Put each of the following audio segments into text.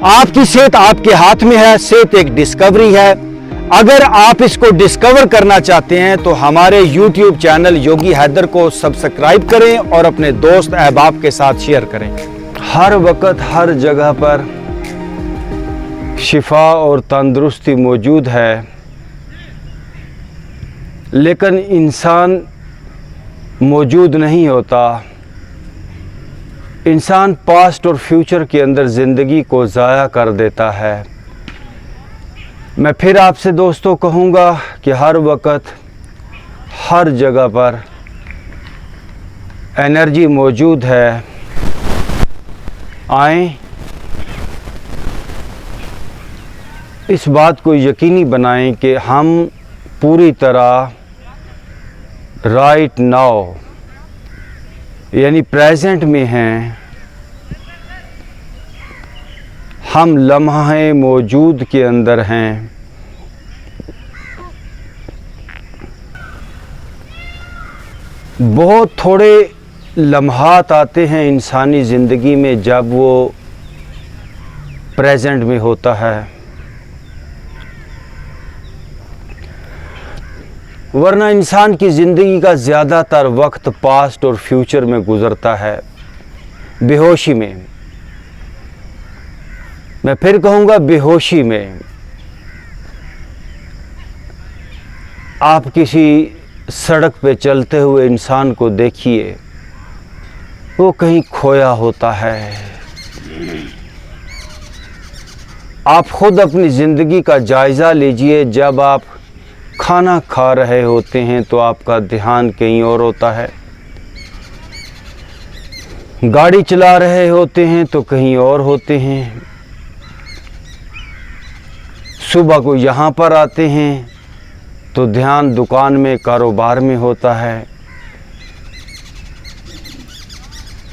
आपकी सेहत आपके हाथ में है। सेहत एक डिस्कवरी है। अगर आप इसको डिस्कवर करना चाहते हैं तो हमारे YouTube चैनल योगी हैदर को सब्सक्राइब करें और अपने दोस्त अहबाब के साथ शेयर करें। हर वक्त हर जगह पर शिफा और तंदुरुस्ती मौजूद है, लेकिन इंसान मौजूद नहीं होता। इंसान पास्ट और फ्यूचर के अंदर ज़िंदगी को ज़ाया कर देता है। मैं फिर आपसे दोस्तों कहूँगा कि हर वक्त हर जगह पर एनर्जी मौजूद है। आएं, इस बात को यकीनी बनाएं कि हम पूरी तरह राइट नाउ यानी प्रेजेंट में हैं। हम लम्हे मौजूद के अंदर हैं। बहुत थोड़े लम्हात आते हैं इंसानी ज़िंदगी में जब वो प्रेजेंट में होता है, वरना इंसान की ज़िंदगी का ज़्यादातर वक्त पास्ट और फ्यूचर में गुज़रता है, बेहोशी में। मैं फिर कहूँगा बेहोशी में। आप किसी सड़क पे चलते हुए इंसान को देखिए, वो कहीं खोया होता है। आप खुद अपनी ज़िंदगी का जायज़ा लीजिए। जब आप खाना खा रहे होते हैं तो आपका ध्यान कहीं और होता है, गाड़ी चला रहे होते हैं तो कहीं और होते हैं, सुबह को यहाँ पर आते हैं तो ध्यान दुकान में कारोबार में होता है।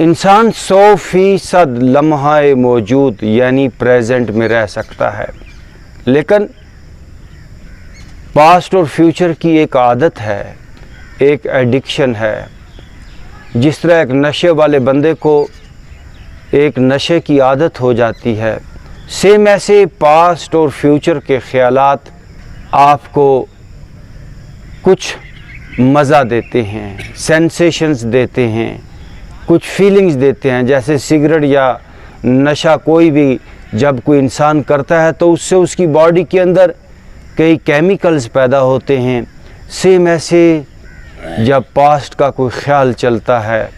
इंसान 100% लम्हा मौजूद यानी प्रेजेंट में रह सकता है, लेकिन पास्ट और फ्यूचर की एक आदत है, एक एडिक्शन है। जिस तरह एक नशे वाले बंदे को एक नशे की आदत हो जाती है, सेम ऐसे पास्ट और फ्यूचर के ख्यालात आपको कुछ मज़ा देते हैं, सेंसेशंस देते हैं, कुछ फीलिंग्स देते हैं। जैसे सिगरेट या नशा कोई भी जब कोई इंसान करता है तो उससे उसकी बॉडी के अंदर कई केमिकल्स पैदा होते हैं। सेम ऐसे जब पास्ट का कोई ख्याल चलता है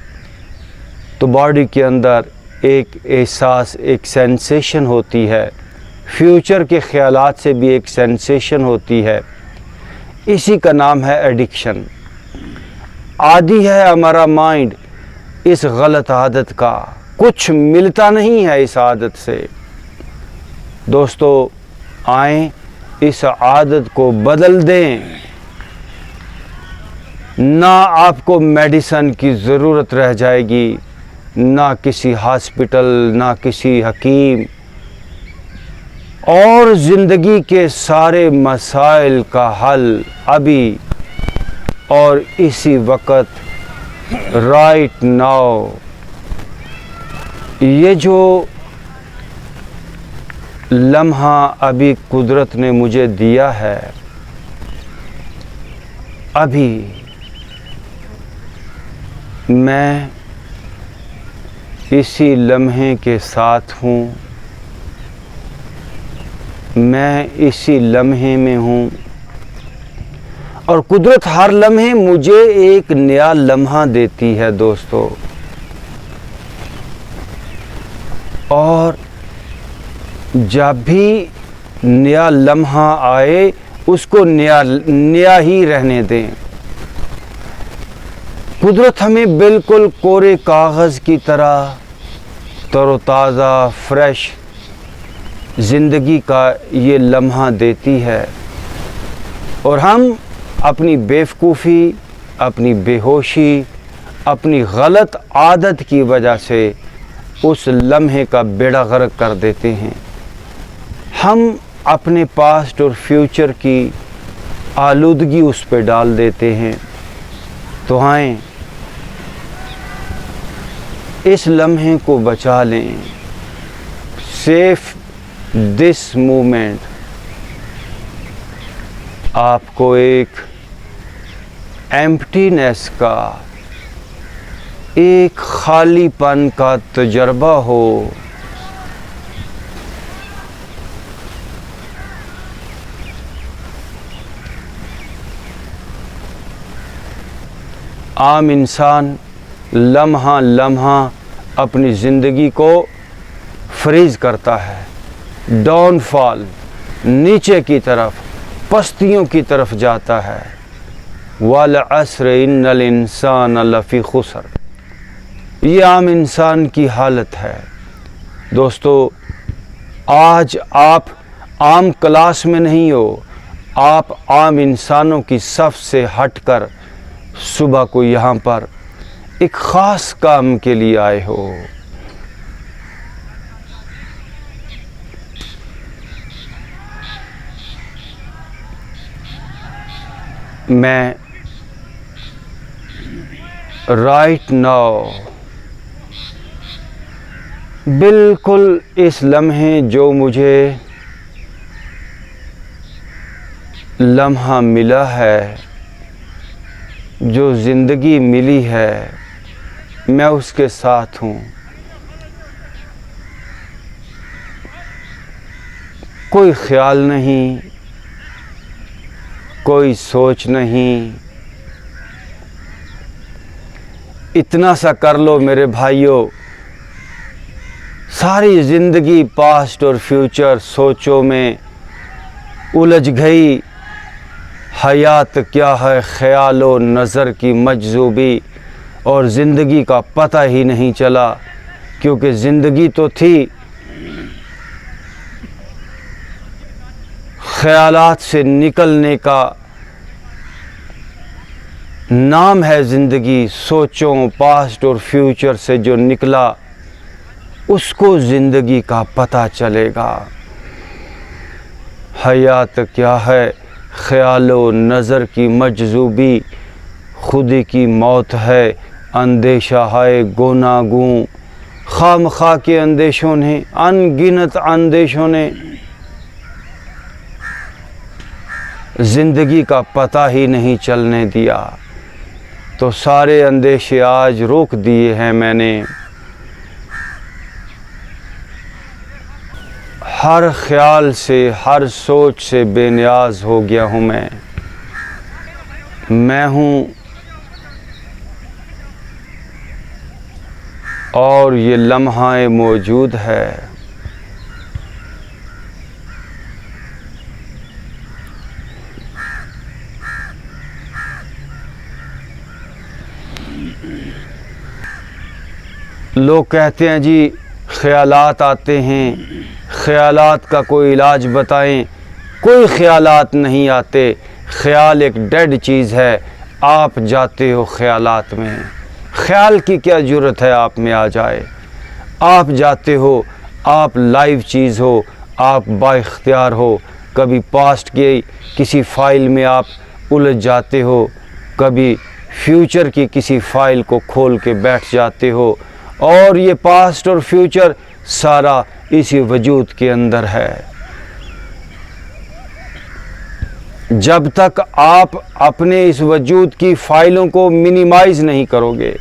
तो बॉडी के अंदर एक एहसास, एक सेंसेशन होती है। फ्यूचर के ख्यालात से भी एक सेंसेशन होती है। इसी का नाम है एडिक्शन। आदी है हमारा माइंड इस गलत आदत का, कुछ मिलता नहीं है इस आदत से। दोस्तों आएं, इस आदत को बदल दें। ना आपको मेडिसिन की ज़रूरत रह जाएगी, ना किसी हॉस्पिटल, ना किसी हकीम, और ज़िंदगी के सारे मसाइल का हल अभी और इसी वक्त राइट नाउ। ये जो लम्हा अभी कुदरत ने मुझे दिया है, अभी मैं इसी लम्हे के साथ हूँ, मैं इसी लम्हे में हूँ। और कुदरत हर लम्हे मुझे एक नया लम्हा देती है दोस्तों। और जब भी नया लम्हा आए उसको नया ही रहने दें। कुदरत हमें बिल्कुल कोरे कागज़ की तरह तरोताज़ा फ्रेश ज़िंदगी का ये लम्हा देती है, और हम अपनी बेवकूफ़ी, अपनी बेहोशी, अपनी गलत आदत की वजह से उस लम्हे का बेड़ा गर्क कर देते हैं। हम अपने पास्ट और फ्यूचर की आलूदगी उस पर डाल देते हैं। तो आएं, इस लम्हे को बचा लें, सेफ दिस मोमेंट आपको एक एम्प्टीनेस का, एक खालीपन का तजर्बा हो। आम इंसान लम्हा लम्हा अपनी ज़िंदगी को फ्रीज करता है, डाउनफॉल, नीचे की तरफ, पस्तियों की तरफ जाता है। वल अस्र इन्नल इंसान लफ़ी खुसर, ये आम इंसान की हालत है। दोस्तों, आज आप आम क्लास में नहीं हो, आप आम इंसानों की सफ़ से हटकर सुबह को यहाँ पर एक ख़ास काम के लिए आए हो। मैं राइट नाउ, बिल्कुल इस लम्हे जो मुझे लम्हा मिला है, जो ज़िंदगी मिली है, मैं उसके साथ हूँ। कोई ख्याल नहीं, कोई सोच नहीं। इतना सा कर लो मेरे भाइयों, सारी ज़िंदगी पास्ट और फ्यूचर सोचों में उलझ गई। हयात क्या है ख्यालो नज़र की मजज़ूबी, और ज़िंदगी का पता ही नहीं चला, क्योंकि ज़िंदगी तो थी, ख्यालात से निकलने का नाम है ज़िंदगी। सोचों, पास्ट और फ्यूचर से जो निकला उसको ज़िंदगी का पता चलेगा। हयात क्या है ख्यालो नज़र की मजज़ूबी, खुदी की मौत है अंदेशा है गुनागूं। खामखा के अंदेशों ने, अनगिनत अंदेशों ने ज़िंदगी का पता ही नहीं चलने दिया। तो सारे अंदेशे आज रोक दिए हैं मैंने। हर ख्याल से, हर सोच से बेनियाज हो गया हूँ मैं हूँ, और ये लम्हा मौजूद है। लोग कहते हैं जी ख्यालात आते हैं, ख्यालात का कोई इलाज बताएं। कोई ख्यालात नहीं आते, ख्याल एक डेड चीज़ है। आप जाते हो ख्यालात में, ख्याल की क्या ज़रूरत है आप में आ जाए। आप जाते हो, आप लाइव चीज़ हो, आप बाइख्तियार हो। कभी पास्ट की किसी फ़ाइल में आप उलझ जाते हो, कभी फ्यूचर की किसी फ़ाइल को खोल के बैठ जाते हो, और ये पास्ट और फ्यूचर सारा इसी वजूद के अंदर है। जब तक आप अपने इस वजूद की फ़ाइलों को मिनिमाइज़ नहीं करोगे,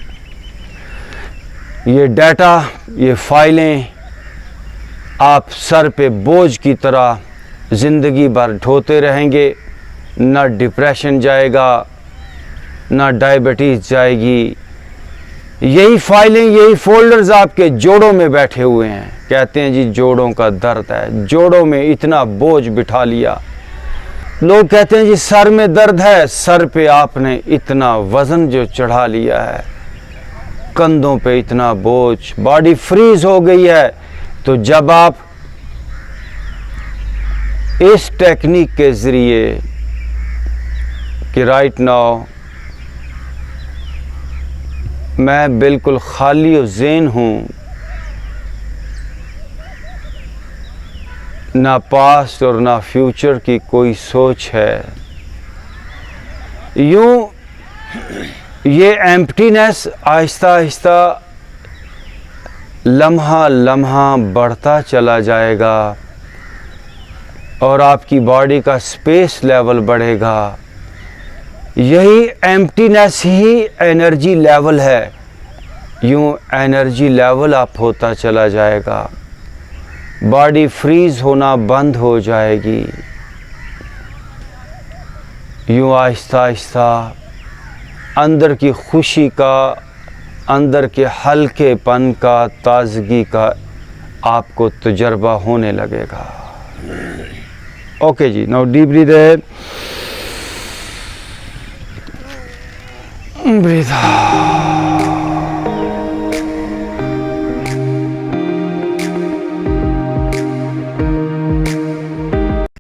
ये डाटा, ये फ़ाइलें आप सर पे बोझ की तरह ज़िंदगी भर ढोते रहेंगे। ना डिप्रेशन जाएगा, ना डायबिटीज़ जाएगी। यही फाइलें, यही फोल्डर्स आपके जोड़ों में बैठे हुए हैं। कहते हैं जी जोड़ों का दर्द है, जोड़ों में इतना बोझ बिठा लिया। लोग कहते हैं जी सर में दर्द है, सर पे आपने इतना वज़न जो चढ़ा लिया है, कंधों पे इतना बोझ, बॉडी फ्रीज हो गई है। तो जब आप इस टेक्निक के ज़रिए कि राइट नाउ मैं बिल्कुल खाली और ज़ेन हूँ, ना पास्ट और ना फ्यूचर की कोई सोच है, यूँ ये एम्प्टीनेस आहिस्ता आहिस्ता लम्हा लम्हा बढ़ता चला जाएगा। और आपकी बॉडी का स्पेस लेवल बढ़ेगा। यही एम्प्टीनेस ही एनर्जी लेवल है। यूँ एनर्जी लेवल अप होता चला जाएगा, बॉडी फ्रीज होना बंद हो जाएगी। यूँ आहिस्ता आहिस्ता अंदर की खुशी का, अंदर के हल्केपन का, ताजगी का आपको तजर्बा होने लगेगा। ओके जी, नाउ डीप ब्रीथ इन, ब्रीथ आउट।